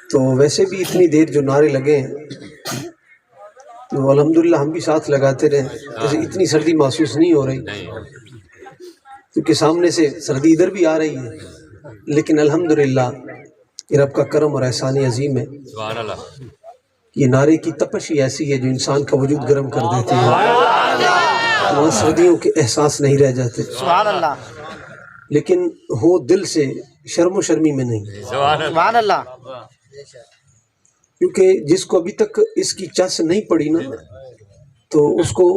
تو ویسے بھی اتنی دیر جو نعرے لگے ہیں تو الحمدللہ ہم بھی ساتھ لگاتے رہے، جیسے اتنی سردی محسوس نہیں ہو رہی کیونکہ سامنے سے سردی ادھر بھی آ رہی ہے، لیکن الحمدللہ یہ رب کا کرم اور احسان عظیم ہے۔ سبحان اللہ۔ یہ نعرے کی تپش ہی ایسی ہے جو انسان کا وجود گرم کر دیتی ہے، وہاں سردیوں کے احساس نہیں رہ جاتے، سبحان اللہ لیکن ہو دل سے، شرم و شرمی میں نہیں، سبحان اللہ۔ کیونکہ جس کو ابھی تک اس کی چس نہیں پڑی نا تو اس کو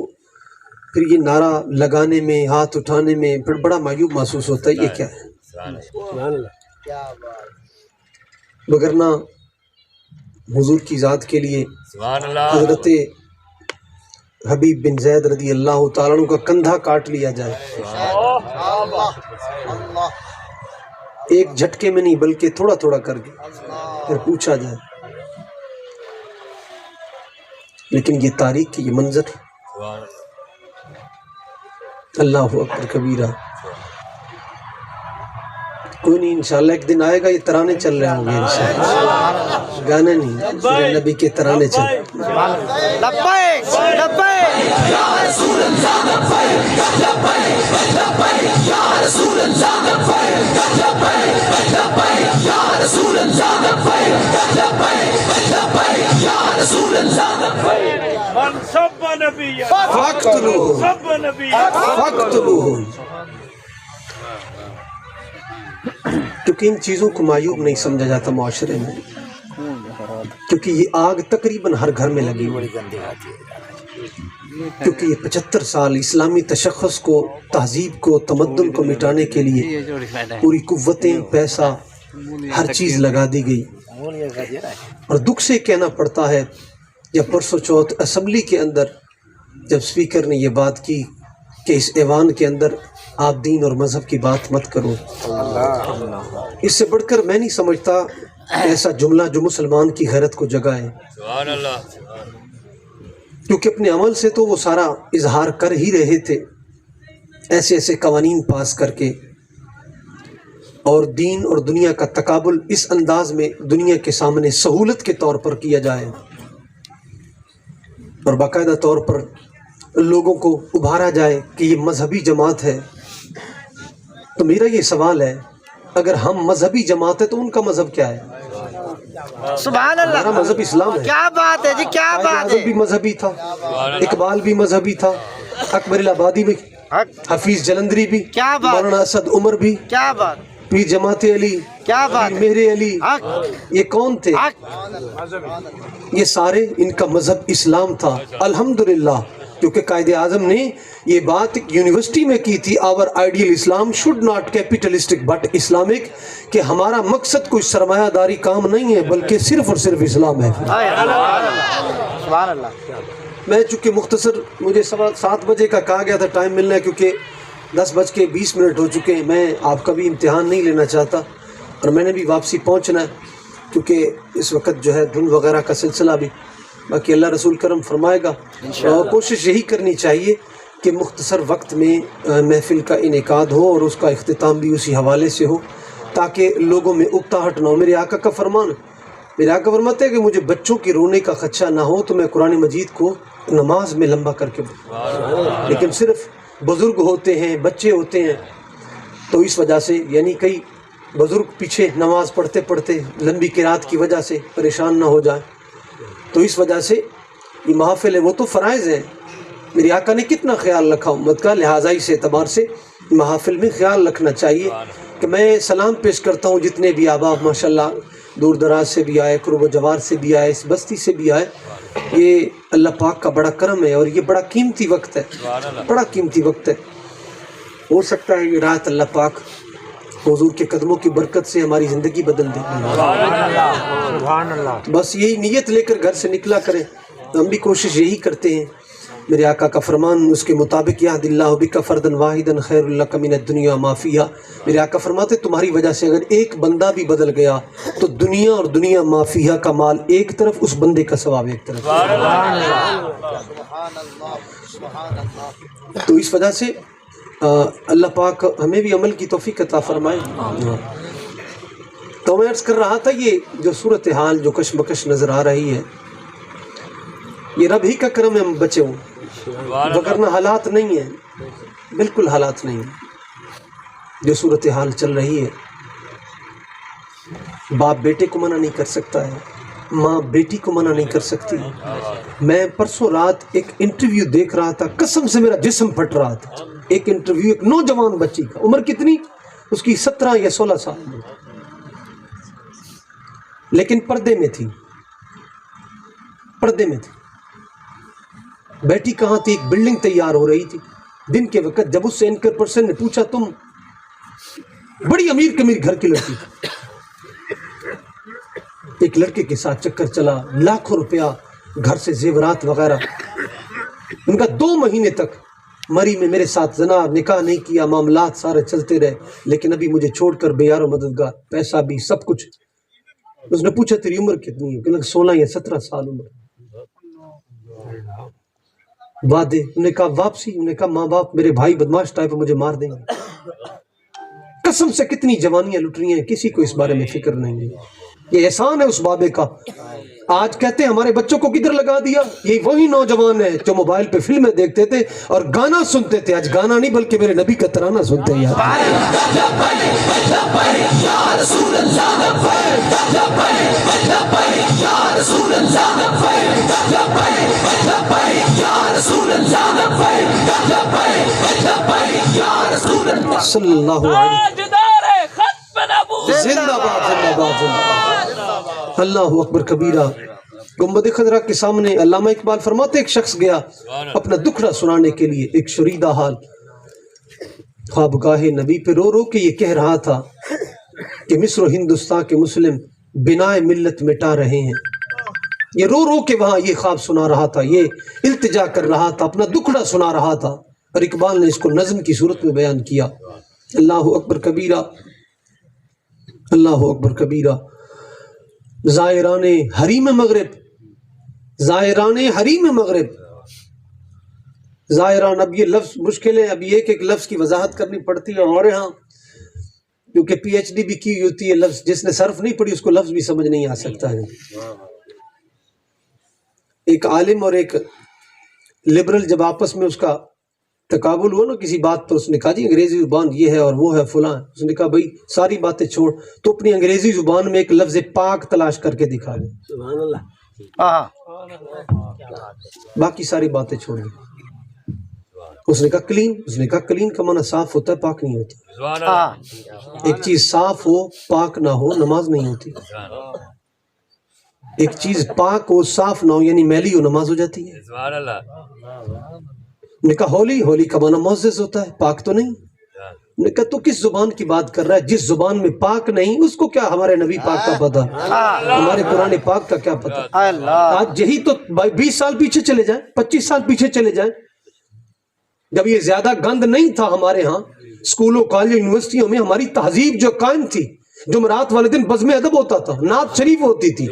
پھر یہ نعرہ لگانے میں، ہاتھ اٹھانے میں پھر بڑا معیوب محسوس ہوتا ہے، یہ کیا ہے؟ وگرنہ حضور کی ذات کے لیے سبحان اللہ۔ حضرت حبیب بن زید رضی اللہ تعالیٰ عنہ کا کندھا کاٹ لیا جائے، ایک جھٹکے میں نہیں بلکہ تھوڑا تھوڑا کر کے پھر پوچھا جائے، لیکن یہ تاریخ کی یہ منظر، اللہ اکبر کبیرہ۔ کوئی نہیں، انشاءاللہ ایک دن آئے گا یہ ترانے چل رہے ہوں گے انشاءاللہ، گانے نہیں، میرے نبی کے ترانے چل رہے ہیں۔ لبیک لبیک یا رسول اللہ لبیک لبیک لبیک یا رسول اللہ لبیک لبیک لبیک یا رسول اللہ لبیک لبیک لبیک یا رسول اللہ لبیک۔ من سب نبی فاقتلوہم سب نبی فاقتلوہم، کیونکہ ان چیزوں کو معیوب نہیں سمجھا جاتا معاشرے میں، کیونکہ یہ آگ تقریباً ہر گھر میں لگی ہوئی، کیونکہ یہ 75 سال اسلامی تشخص کو، تہذیب کو، تمدن کو مٹانے کے لیے پوری قوتیں، پیسہ، ہر چیز لگا دی گئی۔ اور دکھ سے کہنا پڑتا ہے جب پرسوں چوتھ اسمبلی کے اندر جب سپیکر نے یہ بات کی کہ اس ایوان کے اندر آپ دین اور مذہب کی بات مت کرو، اس سے بڑھ کر میں نہیں سمجھتا ایسا جملہ جو مسلمان کی غیرت کو جگائے، سبحان اللہ۔ کیونکہ اپنے عمل سے تو وہ سارا اظہار کر ہی رہے تھے، ایسے ایسے قوانین پاس کر کے، اور دین اور دنیا کا تقابل اس انداز میں دنیا کے سامنے سہولت کے طور پر کیا جائے اور باقاعدہ طور پر لوگوں کو ابھارا جائے کہ یہ مذہبی جماعت ہے۔ تو میرا یہ سوال ہے، اگر ہم مذہبی جماعت ہے تو ان کا مذہب کیا ہے؟ سبحان ہمارا اللہ۔ مذہب اسلام ہے۔ کیا بات ہے جی، کیا بات اعظم ہے۔ بھی مذہبی تھا، اقبال بھی مذہبی تھا، اکبر الآبادی بھی، حفیظ جلندری بھی، کیا بات، مولانا اسد عمر بھی، کیا بات، پیر جماعت علی، کیا بات پیر مہر علی، حق یہ کون تھے؟ حق یہ سارے ان کا مذہب اسلام تھا، الحمدللہ، کیونکہ قائد اعظم نے یہ بات یونیورسٹی میں کی تھی، آور آئیڈیل اسلام should not capitalistic but Islamic, کہ ہمارا مقصد کوئی سرمایہ داری کام نہیں ہے بلکہ صرف اور صرف اسلام ہے۔ سبحان اللہ۔ میں چونکہ مختصر، مجھے 7 بجے کا کہا گیا تھا ٹائم ملنا ہے، کیونکہ 10:20 ہو چکے ہیں، میں آپ کا بھی امتحان نہیں لینا چاہتا اور میں نے بھی واپسی پہنچنا ہے، کیونکہ اس وقت جو ہے دھن وغیرہ کا سلسلہ بھی، باقی اللہ رسول کرم فرمائے گا، اور کوشش یہی کرنی چاہیے کہ مختصر وقت میں محفل کا انعقاد ہو اور اس کا اختتام بھی اسی حوالے سے ہو تاکہ لوگوں میں اکتاہٹ نہ ہو۔ میرے آقا کا فرمان، میرے آقا فرماتے ہیں کہ مجھے بچوں کی رونے کا خدشہ نہ ہو تو میں قرآن مجید کو نماز میں لمبا کر کے پڑھوں، لیکن صرف بزرگ ہوتے ہیں، بچے ہوتے ہیں، تو اس وجہ سے یعنی کئی بزرگ پیچھے نماز پڑھتے پڑھتے لمبی قرات کی وجہ سے پریشان نہ ہو جائیں، تو اس وجہ سے یہ محافل ہے وہ تو فرائض ہیں، میرے آقا نے کتنا خیال رکھا امت کا، لہٰذا اس اعتبار سے محافل میں خیال رکھنا چاہیے کہ میں سلام پیش کرتا ہوں جتنے بھی احباب ماشاءاللہ دور دراز سے بھی آئے، قرب و جوار سے بھی آئے، اس بستی سے بھی آئے، یہ اللہ پاک کا بڑا کرم ہے اور یہ بڑا قیمتی وقت ہے، بڑا قیمتی وقت ہے۔ ہو سکتا ہے یہ رات اللہ پاک حضور کے قدموں کی برکت سے ہماری زندگی بدل دے، بس یہی نیت لے کر گھر سے نکلا کریں، ہم بھی کوشش یہی کرتے ہیں۔ میرے آقا کا فرمان اس کے مطابق یہد اللہ بک فردا واحدا خیر لک من الدنیا ما فیہا، میرے آقا فرماتے تمہاری وجہ سے اگر ایک بندہ بھی بدل گیا تو دنیا اور دنیا ما فیہا کا مال ایک طرف، اس بندے کا ثواب ایک طرف۔ تو اس وجہ سے اللہ پاک ہمیں بھی عمل کی توفیق عطا فرمائے۔ تو میں عرض کر رہا تھا یہ جو صورتحال جو کشمکش نظر آ رہی ہے یہ رب ہی کا کرم ہے ہم بچے ہوں، وگرنہ حالات نہیں ہیں، بالکل حالات نہیں ہیں۔ جو صورتحال چل رہی ہے باپ بیٹے کو منع نہیں کر سکتا ہے، ماں بیٹی کو منع نہیں کر سکتی۔ میں پرسوں رات ایک انٹرویو دیکھ رہا تھا، قسم سے میرا جسم پھٹ رہا تھا۔ ایک انٹرویو ایک نوجوان بچی کا، عمر کتنی اس کی 17 یا 16 سال، لیکن پردے میں تھی، پردے میں تھی، بیٹی کہاں تھی؟ ایک بلڈنگ تیار ہو رہی تھی دن کے وقت۔ جب اس سے اینکر پرسن نے پوچھا تم بڑی امیر کمیر گھر کی لڑکی، ایک لڑکے کے ساتھ چکر چلا، لاکھوں روپیہ گھر سے زیورات وغیرہ، ان کا 2 مہینے تک مری میں میرے ساتھ زنا، نکاح نہیں کیا، معاملات سارے چلتے رہے، لیکن ابھی مجھے چھوڑ کر بے یار و مددگار، پیسہ بھی سب کچھ۔ اس نے پوچھا تیری عمر کتنی ہے؟ کہ 16 یا 17 سال عمر۔ وعدے، انہوں نے کہا واپسی، انہوں نے کہا ماں باپ میرے بھائی بدماش ٹائپ مجھے مار دیں گے۔ قسم سے کتنی جوانیاں لٹ رہی ہیں، کسی کو اس بارے میں فکر نہیں ہے۔ یہ احسان ہے اس بابے کا۔ آج کہتے ہیں ہمارے بچوں کو کدھر لگا دیا، یہ وہی نوجوان ہیں جو موبائل پہ فلمیں دیکھتے تھے اور گانا سنتے تھے، آج گانا نہیں بلکہ میرے نبی کا ترانہ سنتے ہیں۔ صلی اللہ علیہ زندہ باد زندہ باد زندہ باد، اللہ اکبر کبیرہ۔ گنبد خضرا کے سامنے علامہ اقبال فرماتے ایک شخص گیا اپنا دکھڑا سنانے کے لیے، ایک شریدہ حال خوابگاہ نبی پہ رو رو کے یہ کہہ رہا تھا کہ مصر و ہندوستان کے مسلم بنائے ملت مٹا رہے ہیں۔ یہ رو رو کے وہاں یہ خواب سنا رہا تھا، یہ التجا کر رہا تھا، اپنا دکھڑا سنا رہا تھا، اور اقبال نے اس کو نظم کی صورت میں بیان کیا۔ اللہ اکبر کبیرہ، اللہ اکبر کبیرہ۔ زائران حریم مغرب، زائران حریم مغرب، زائران، اب یہ لفظ مشکل ہے، اب ایک ایک لفظ کی وضاحت کرنی پڑتی ہے، ہمارے ہاں کیونکہ پی ایچ ڈی بھی کی ہوتی ہے، لفظ جس نے صرف نہیں پڑھی اس کو لفظ بھی سمجھ نہیں آ سکتا ہے۔ ایک عالم اور ایک لبرل جب آپس میں اس کا تقابل ہوا نا کسی بات پر، اس نے کہا جی انگریزی زبان یہ ہے اور وہ ہے فلاں، اس نے کہا بھائی ساری باتیں چھوڑ، تو اپنی انگریزی زبان میں ایک لفظ پاک تلاش کر کے دکھا دے، سبحان اللہ، باقی ساری باتیں چھوڑ دیں۔ اس نے کہا کلین، اس نے کہا کلین کا معنی صاف ہوتا ہے، پاک نہیں ہوتی۔ ایک چیز صاف ہو پاک نہ ہو نماز نہیں ہوتی، ایک چیز پاک ہو صاف نہ ہو یعنی میلی ہو نماز ہو جاتی ہے۔ نے کہا ہولی، ہولی کا معنی معزز ہوتا ہے، پاک تو نہیں۔ نے کہا تو کس زبان کی بات کر رہا ہے؟ جس زبان میں پاک نہیں اس کو کیا ہمارے نبی پاک کا پتہ، ہمارے قرآن پاک کا کیا پتہ؟ آج یہی تو 20 سال پیچھے چلے جائیں، 25 سال پیچھے چلے جائیں، جب یہ زیادہ گند نہیں تھا ہمارے ہاں، اسکولوں کالج یونیورسٹیوں میں ہماری تہذیب جو قائم تھی، جمعرات والے دن بزم ادب ہوتا تھا، نعت شریف ہوتی تھی،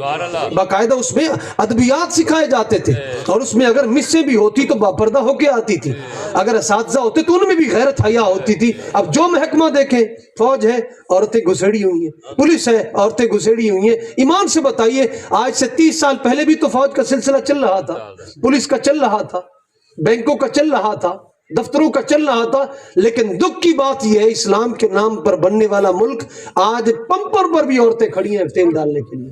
باقاعدہ اس میں ادبیات سکھائے جاتے تھے، اور اس میں اگر مسیں بھی ہوتی تو باپردہ ہو کے آتی تھی، اگر اساتذہ ہوتے تو ان میں بھی غیرت حیا ہوتی تھی۔ اب جو محکمہ دیکھیں، فوج ہے عورتیں گھسیڑی ہوئی ہیں، پولیس ہے عورتیں گھسیڑی ہوئی ہیں۔ ایمان سے بتائیے آج سے 30 سال پہلے بھی تو فوج کا سلسلہ چل رہا تھا، پولیس کا چل رہا تھا، بینکوں کا چل رہا تھا، دفتروں کا چل رہا تھا، لیکن دکھ کی بات یہ ہے اسلام کے نام پر بننے والا ملک آج پمپر پر بھی عورتیں کھڑی ہیں تیل ڈالنے کے لیے۔